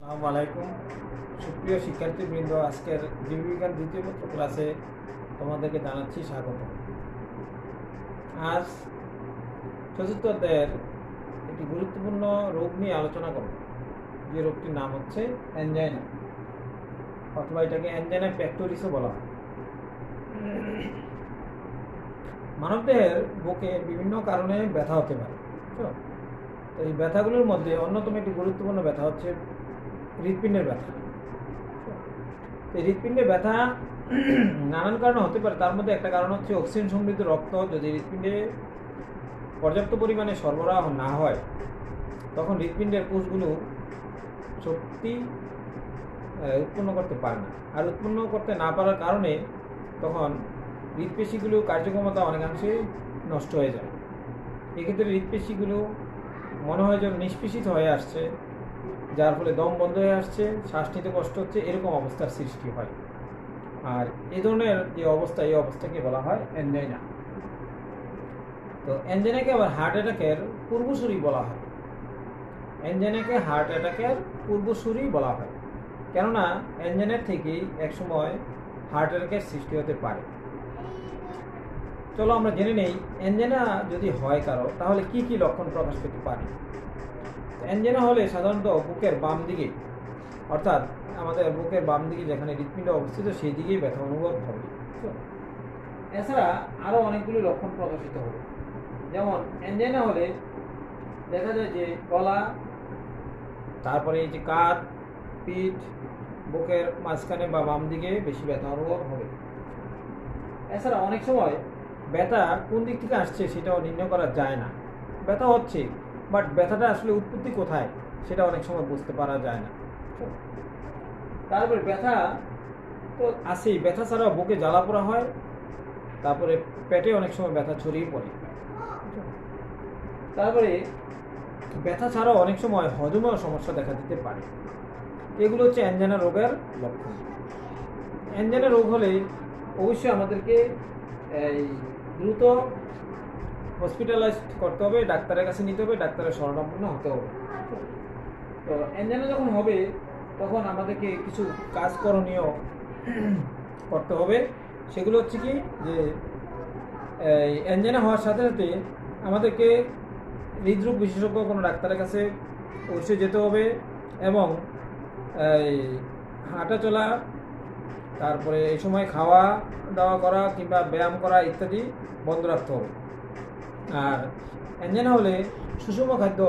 আসসালামু আলাইকুম সুপ্রিয় শিক্ষার্থীবৃন্দ, আজকের জীববিজ্ঞান দ্বিতীয় পত্র ক্লাসে তোমাদেরকে জানাচ্ছি স্বাগত। আজ চতুর্থ অধ্যায়ের একটি গুরুত্বপূর্ণ রোগ নিয়ে আলোচনা করব, যে রোগটির নাম হচ্ছে অ্যাঞ্জাইনা, অথবা এটাকে অ্যাঞ্জাইনা পেক্টোরিসও বলা হয়। মানবদেহের বুকে বিভিন্ন কারণে ব্যথা হতে পারে। তো এই ব্যথাগুলোর মধ্যে অন্যতম একটি গুরুত্বপূর্ণ ব্যথা হচ্ছে হৃৎপিণ্ডের ব্যথা। এই হৃৎপিণ্ডের ব্যথা নানান কারণে হতে পারে। তার মধ্যে একটা কারণ হচ্ছে অক্সিজেন সমৃদ্ধ রক্ত যদি হৃৎপিণ্ডে পর্যাপ্ত পরিমাণে সরবরাহ না হয়, তখন হৃৎপিণ্ডের কোষগুলো শক্তি উৎপন্ন করতে পারে না। আর উৎপন্ন করতে না পারার কারণে তখন হৃৎপেশিগুলো কার্যক্ষমতা অনেকাংশে নষ্ট হয়ে যায়। এক্ষেত্রে হৃৎপেশিগুলো মনে হয় যেন নিষ্পেষিত হয়ে আসছে, যার ফলে দম বন্ধ হয়ে আসছে, শ্বাস নিতে কষ্ট হচ্ছে, এরকম অবস্থার সৃষ্টি হয়। আর এই ধরনের যে অবস্থা, এই অবস্থাকে বলা হয় অ্যাঞ্জাইনা। তো অ্যাঞ্জাইনাকে আবার হার্ট অ্যাটাকের পূর্বসূরি বলা হয়। অ্যাঞ্জাইনাকে হার্ট অ্যাটাকের পূর্বসূরি বলা হয়, কেননা অ্যাঞ্জাইনার থেকেই একসময় হার্ট অ্যাটাকের সৃষ্টি হতে পারে। চলো আমরা জেনে নেই অ্যাঞ্জাইনা যদি হয় কারো, তাহলে কি কি লক্ষণ প্রকাশ পেতে পারে। অ্যাঞ্জাইনা হলে সাধারণত বুকের বাম দিকে, অর্থাৎ আমাদের বুকের বাম দিকে যেখানে হৃৎপিণ্ড অবস্থিত, সেই দিকেই ব্যথা অনুভব হবে। এছাড়া আরও অনেকগুলি লক্ষণ প্রকাশিত হবে। যেমন অ্যাঞ্জাইনা হলে দেখা যায় যে গলা, তারপরে এই যে কাঁধ, পিঠ, বুকের মাঝখানে বা বাম দিকে বেশি ব্যথা অনুভব হবে। এছাড়া অনেক সময় ব্যথা কোন দিক থেকে আসছে সেটাও নির্ণয় করা যায় না। ব্যথা হচ্ছে, বাট ব্যথাটা আসলে উৎপত্তি কোথায় সেটা অনেক সময় বুঝতে পারা যায় না। তারপরে ব্যথা তো আসেই, ব্যথা ছাড়াও বুকে জ্বালা পোড়া হয়, তারপরে পেটে অনেক সময় ব্যথা ছড়িয়ে পড়ে। তারপরে ব্যথা ছাড়াও অনেক সময় হজমেও সমস্যা দেখা দিতে পারে। এগুলো হচ্ছে অ্যাঞ্জাইনা রোগের লক্ষণ। অ্যাঞ্জাইনা রোগ হলে অবশ্যই আমাদেরকে দ্রুত হসপিটালাইজড করতে হবে, ডাক্তারের কাছে নিতে হবে, ডাক্তারের শরণাপন্ন হতে হবে। তো অ্যাঞ্জাইনা যখন হবে, তখন আমাদেরকে কিছু কাজ করণীয় করতে হবে। সেগুলো হচ্ছে কি, যে অ্যাঞ্জাইনা হওয়ার সাথে সাথে আমাদেরকে হৃদরোগ বিশেষজ্ঞ কোনো ডাক্তারের কাছে অবশ্যই যেতে হবে, এবং হাঁটা চলা, তারপরে এই সময় খাওয়া দাওয়া করা কিংবা ব্যায়াম করা ইত্যাদি বন্ধ রাখতে হবে। আর অ্যাঞ্জাইনা হলে সুষম খাদ্য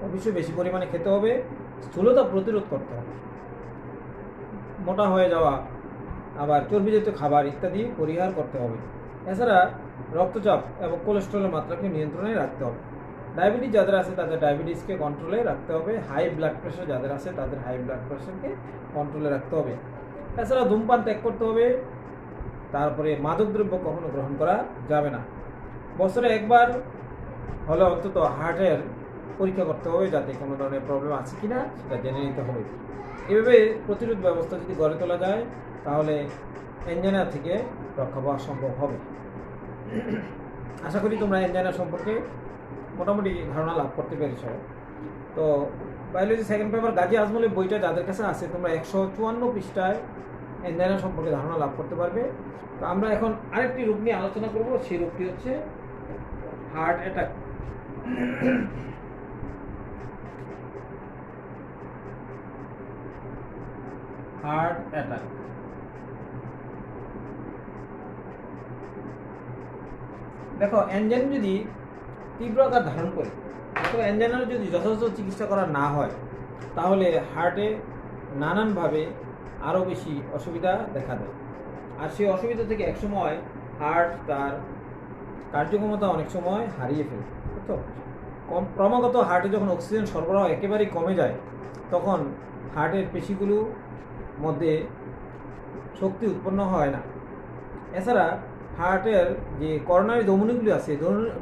অবশ্যই বেশি পরিমাণে খেতে হবে, স্থূলতা প্রতিরোধ করতে হবে, মোটা হয়ে যাওয়া, আবার চর্বিজাতীয় খাবার ইত্যাদি পরিহার করতে হবে। এছাড়া রক্তচাপ এবং কোলেস্টেরলের মাত্রাকে নিয়ন্ত্রণে রাখতে হবে। ডায়াবেটিস যাদের আছে তাদের ডায়াবেটিসকে কন্ট্রোলে রাখতে হবে। হাই ব্লাড প্রেশার যাদের আছে তাদের হাই ব্লাড প্রেশারকে কন্ট্রোলে রাখতে হবে। এছাড়া ধূমপান ত্যাগ করতে হবে। তারপরে মাদকদ্রব্য কখনো গ্রহণ করা যাবে না। বছরে একবার হলে অন্তত হার্টের পরীক্ষা করতে হবে, যাতে কোনো ধরনের প্রবলেম আছে কিনা সেটা জেনে নিতে হবে। এভাবে প্রতিরোধ ব্যবস্থা যদি গড়ে তোলা যায়, তাহলে অ্যাঞ্জাইনা থেকে রক্ষা পাওয়া সম্ভব হবে। আশা করি তোমরা অ্যাঞ্জাইনা সম্পর্কে মোটামুটি ধারণা লাভ করতে পেরেছ। তো বায়োলজি সেকেন্ড পেপার গাজী আজমলের বইটা যাদের কাছে আছে, তোমরা 154 পৃষ্ঠায় অ্যাঞ্জাইনা সম্পর্কে ধারণা লাভ করতে পারবে। তো আমরা এখন আরেকটি রোগ নিয়ে আলোচনা করব। সেই রোগটি হচ্ছে হার্ট অ্যাটাক। হার্ট অ্যাটাক দেখো, অ্যাঞ্জাইনা যদি তীব্র আকার ধারণ করে, অথবা অ্যাঞ্জাইনার যদি যথাযথ চিকিৎসা করা না হয়, তাহলে হার্টে নানানভাবে আরও বেশি অসুবিধা দেখা দেয়। আর সেই অসুবিধা থেকে একসময় হার্ট তার কার্যক্ষমতা অনেক সময় হারিয়ে ফেলে। তো ক্রমাগত হার্টে যখন অক্সিজেন সরবরাহ একেবারেই কমে যায়, তখন হার্টের পেশিগুলোর মধ্যে শক্তি উৎপন্ন হয় না। এছাড়া হার্টের যে করোনারি ধমনীগুলি আছে,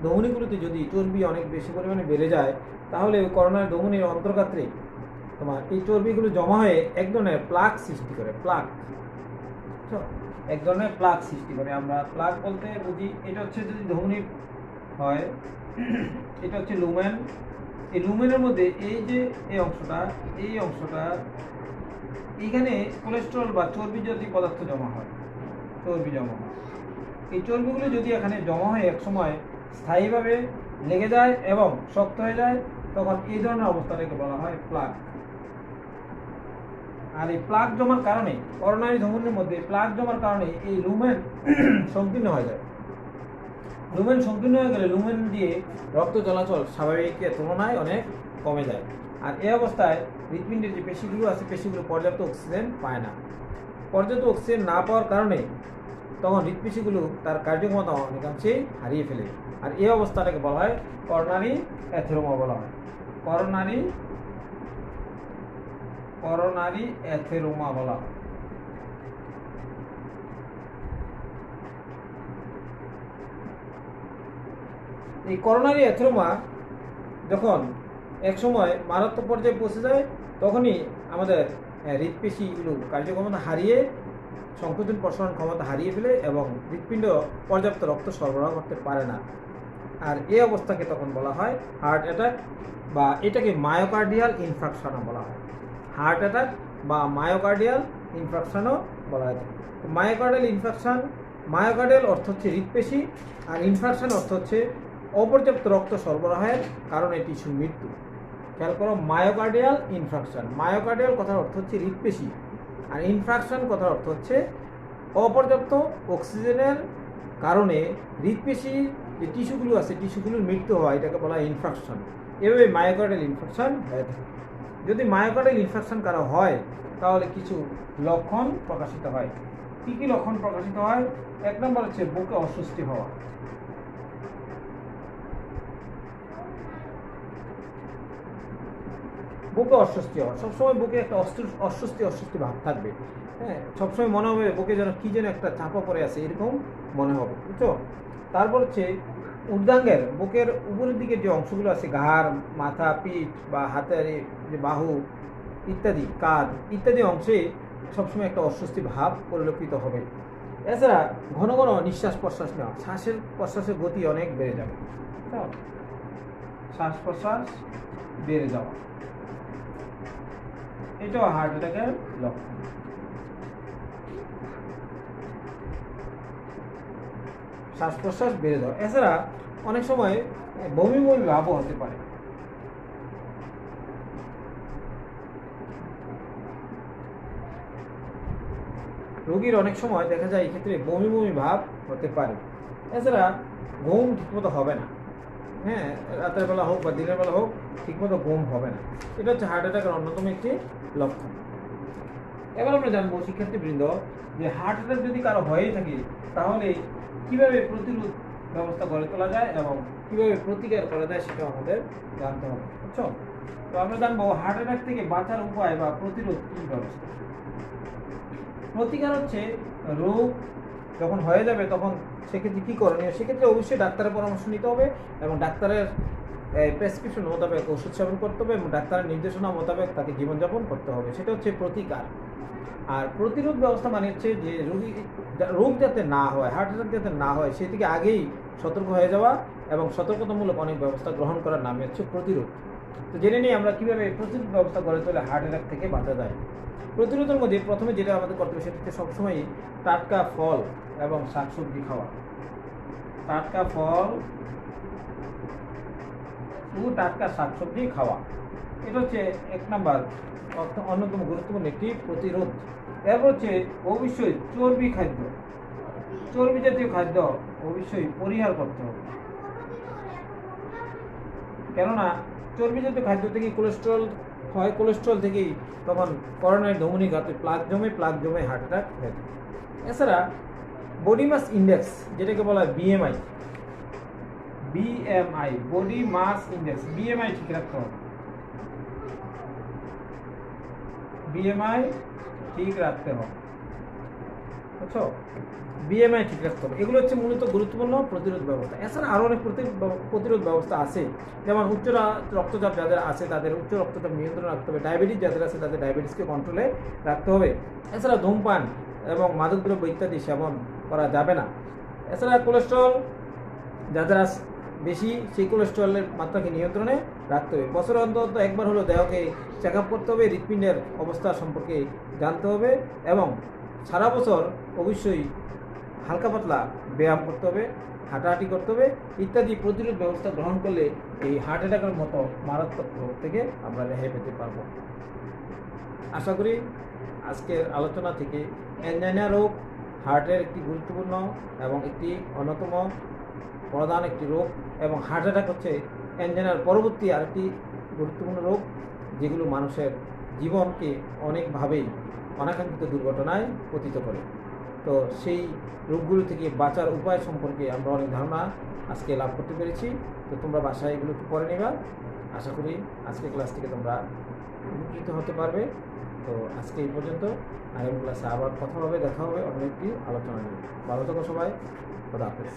ধমনীগুলিতে যদি চর্বি অনেক বেশি পরিমাণে বেড়ে যায়, তাহলে ওই করোনারি ধমনীর অন্তর্গাত্রে তোমার এই চর্বিগুলো জমা হয়ে এক ধরনের প্লাক সৃষ্টি করে। এক ধরনের প্লাক সৃষ্টি করে। আমরা প্লাক বলতে বুঝি, এটা হচ্ছে যদি ধমনী হয়, এটা হচ্ছে লুমেন। এই লুমেনের মধ্যে এই যে এই অংশটা এইখানে কোলেস্টেরল বা চর্বি জাতীয় পদার্থ জমা হয়, চর্বি জমা হয়। এই চর্বিগুলো যদি এখানে জমা হয়ে এক সময় স্থায়ীভাবে লেগে যায় এবং শক্ত হয়ে যায়, তখন এই ধরনের অবস্থাটাকে বলা হয় প্লাক। আর এই প্লাক জমার কারণে, করোনারি ধমনীর মধ্যে প্লাক জমার কারণে এই লুমেন সংকীর্ণ হয়ে যায়। লুমেন সংকীর্ণ হয়ে গেলে লুমেন দিয়ে রক্ত চলাচল স্বাভাবিকের তুলনায় অনেক কমে যায়। আর এই অবস্থায় হৃৎপিণ্ডের যে পেশিগুলো আছে, পেশিগুলো পর্যাপ্ত অক্সিজেন পায় না। পর্যাপ্ত অক্সিজেন না পাওয়ার কারণে তখন হৃৎপেশিগুলো তার কার্যক্ষমতা অনেকাংশেই হারিয়ে ফেলে। আর এই অবস্থাটাকে বলা হয় করোনারি অ্যাথেরোমা বলা হয়। করোনারি অ্যাথেরোমা বলা হয়। এই করোনারি অ্যাথেরোমা যখন এক সময় মারাত্মক পর্যায়ে পৌঁছে যায়, তখনই আমাদের হৃৎপেশিগুলো কার্যক্ষমতা হারিয়ে, সংকোচন প্রসারণ ক্ষমতা হারিয়ে ফেলে এবং হৃৎপিণ্ড পর্যাপ্ত রক্ত সরবরাহ করতে পারে না। আর এই অবস্থাকে তখন বলা হয় হার্ট অ্যাটাক, বা এটাকে মায়োকার্ডিয়াল ইনফ্রাকশনও বলা হয়। হার্ট অ্যাটাক বা মায়োকার্ডিয়াল ইনফ্রাকশনও বলা হয়। মায়োকার্ডিয়াল ইনফ্রাকশন, মায়োকার্ডিয়াল অর্থ হচ্ছে হৃৎপেশি, আর ইনফ্রাকশন অর্থ হচ্ছে অপর্যাপ্ত রক্ত সরবরাহের কারণে টিস্যুর মৃত্যু। খেয়াল করো, মায়োকার্ডিয়াল ইনফ্রাকশন, মায়োকার্ডিয়াল কথার অর্থ হচ্ছে হৃৎপেশি, আর ইনফ্রাকশন কথার অর্থ হচ্ছে অপর্যাপ্ত অক্সিজেনের কারণে হৃৎপেশি যে টিস্যুগুলো আছে, টিস্যুগুলোর মৃত্যু হয়, এটাকে বলা হয় ইনফ্রাকশন। এভাবে মায়োকার্ডিয়াল ইনফ্রাকশন হয়ে থাকে। যদি মায়োকার্ডিয়াল ইনফ্রাকশন কারো হয়, তাহলে কিছু লক্ষণ প্রকাশিত হয়। কী কী লক্ষণ প্রকাশিত হয়? এক নম্বর হচ্ছে বুকে অস্বস্তি হওয়া। বুকে অস্বস্তি হওয়া, সবসময় বুকে একটা অস্বস্তি ভাব থাকবে। হ্যাঁ, সবসময় মনে হবে বুকে যেন কি যেন একটা চাপা পড়ে আছে, এরকম মনে হবে, বুঝছো? তারপর হচ্ছে ঊর্ধ্বাঙ্গের, বুকের উপরের দিকে যে অংশগুলো আছে, ঘাড়, মাথা, পিঠ বা হাতের যে বাহু ইত্যাদি, কাঁধ ইত্যাদি অংশে সবসময় একটা অস্বস্তি ভাব পরিলক্ষিত হবে। এছাড়া ঘন ঘন নিঃশ্বাস প্রশ্বাস নেওয়া, শ্বাসের প্রশ্বাসের গতি অনেক বেড়ে যাবে, শ্বাস প্রশ্বাস বেড়ে যাওয়া, এটাও হার্ট অ্যাটাকের লক্ষণ। শ্বাস প্রশ্বাস বেড়ে যাওয়া। এছাড়া অনেক সময় বমি বমি ভাবও হতে পারে। রোগীর অনেক সময় দেখা যায় এক্ষেত্রে বমি বমি ভাব হতে পারে। এছাড়া ঘুম ঠিকমতো হবে না। হ্যাঁ, রাতের বেলা হোক বা দিনের বেলা হোক, ঠিকমতো ঘুম হবে না। এটা হচ্ছে হার্ট অ্যাটাকের অন্যতম একটি লক্ষণ। এবার আমরা জানবো শিক্ষার্থীবৃন্দ, যে হার্ট অ্যাটাক যদি কারো হয়েই থাকে, তাহলে কিভাবে প্রতিরোধ ব্যবস্থা গড়ে তোলা যায় এবং কিভাবে প্রতিকার করা যায়, সেটা আমাদের জানতে হবে, বুঝছো? তো আমরা জানবো হার্ট অ্যাটাক থেকে বাঁচার উপায় বা প্রতিরোধ কী ব্যবস্থা। প্রতিকার হচ্ছে রোগ যখন হয়ে যাবে তখন সেক্ষেত্রে কী করণীয়, সেক্ষেত্রে অবশ্যই ডাক্তারের পরামর্শ নিতে হবে এবং ডাক্তারের প্রেসক্রিপশন মোতাবেক ওষুধ সেবন করতে হবে এবং ডাক্তারের নির্দেশনা মোতাবেক তাকে জীবনযাপন করতে হবে। সেটা হচ্ছে প্রতিকার। আর প্রতিরোধ ব্যবস্থা মানে হচ্ছে যে রোগ যাতে না হয়, হার্ট অ্যাটাক যাতে না হয়, সেদিকে আগেই সতর্ক হয়ে যাওয়া এবং সতর্কতামূলক অনেক ব্যবস্থা গ্রহণ করার নামে হচ্ছে প্রতিরোধ। তো জেনে নিই আমরা কীভাবে প্রতিরোধ ব্যবস্থা গড়ে তোলে হার্ট অ্যাটাক থেকে বাঁচা যায়। প্রতিরোধের মধ্যে প্রথমে যেটা আমাদের করতে হবে, সেটা হচ্ছে সবসময়ই টাটকা ফল এবং শাকসবজি খাওয়া। টাটকা ফল ও টাটকা শাকসবজি খাওয়া, এটা হচ্ছে এক নাম্বার অন্যতম গুরুত্বপূর্ণ একটি প্রতিরোধ। এরপর হচ্ছে অবশ্যই চর্বি খাদ্য, চর্বি জাতীয় খাদ্য অবশ্যই পরিহার করতে হবে, কেননা চর্বি জাতীয় খাদ্য থেকে কোলেস্ট্রল হয়, কোলেস্ট্রল থেকেই তখন করোনারি ধমনী ঘাতে প্লাক জমে হার্ট অ্যাটাক হয়ে থাকে। এছাড়া বডি মাস ইন্ডেক্স, যেটাকে বলা হয় BMI, body mass index, BMI ঠিক রাখতে হবে। বিএমআই ঠিক রাখতে হবে, বুঝছো? বিএমআই ঠিক রাখতে হবে। এগুলো হচ্ছে মূলত গুরুত্বপূর্ণ প্রতিরোধ ব্যবস্থা। এছাড়া আরও অনেক প্রতিরোধ ব্যবস্থা আছে, যেমন উচ্চ রক্তচাপ যাদের আছে তাদের উচ্চ রক্তচাপ নিয়ন্ত্রণ রাখতে হবে, ডায়াবেটিস যাদের আছে তাদের ডায়াবেটিসকে কন্ট্রোলে রাখতে হবে। এছাড়া ধূমপান এবং মাদকদ্রব্য ইত্যাদি সেবন করা যাবে না। এছাড়া কোলেস্ট্রল যাদের আছে বেশি সেই কোলেস্টেরলের মাত্রাকে নিয়ন্ত্রণে রাখতে হবে। বছরে অন্তত একবার হলো দেহকে চেক আপ করতে হবে, হৃৎপিণ্ডের অবস্থা সম্পর্কে জানতে হবে এবং সারা বছর অবশ্যই হালকা পাতলা ব্যায়াম করতে হবে, হাঁটাহাঁটি করতে হবে ইত্যাদি প্রতিরোধ ব্যবস্থা গ্রহণ করলে এই হার্ট অ্যাটাকের মতো মারাত্মক রোগ থেকে আমরা রেহাই পেতে পারবো। আশা করি আজকের আলোচনা থেকে অ্যাঞ্জাইনা রোগ হার্টের একটি গুরুত্বপূর্ণ এবং একটি অন্যতম প্রধান একটি রোগ এবং হার্ট অ্যাটাক হচ্ছে অ্যাঞ্জাইনার পরবর্তী আরেকটি গুরুত্বপূর্ণ রোগ, যেগুলো মানুষের জীবনকে অনেকভাবেই অনাকাঙ্ক্ষিত দুর্ঘটনায় পতিত করে। তো সেই রোগগুলো থেকে বাঁচার উপায় সম্পর্কে আমরা অনেক ধারণা আজকে লাভ করতে পেরেছি। তো তোমরা বাসায় এগুলো একটু পড়ে নিবা। আশা করি আজকের ক্লাস থেকে তোমরা উপকৃত হতে পারবে। তো আজকে এই পর্যন্ত, আগামী ক্লাসে আবার কথা হবে, দেখা হবে অন্য একটি আলোচনা নিয়ে। ভালো থাকো সবাই, খোদা হাফেজ।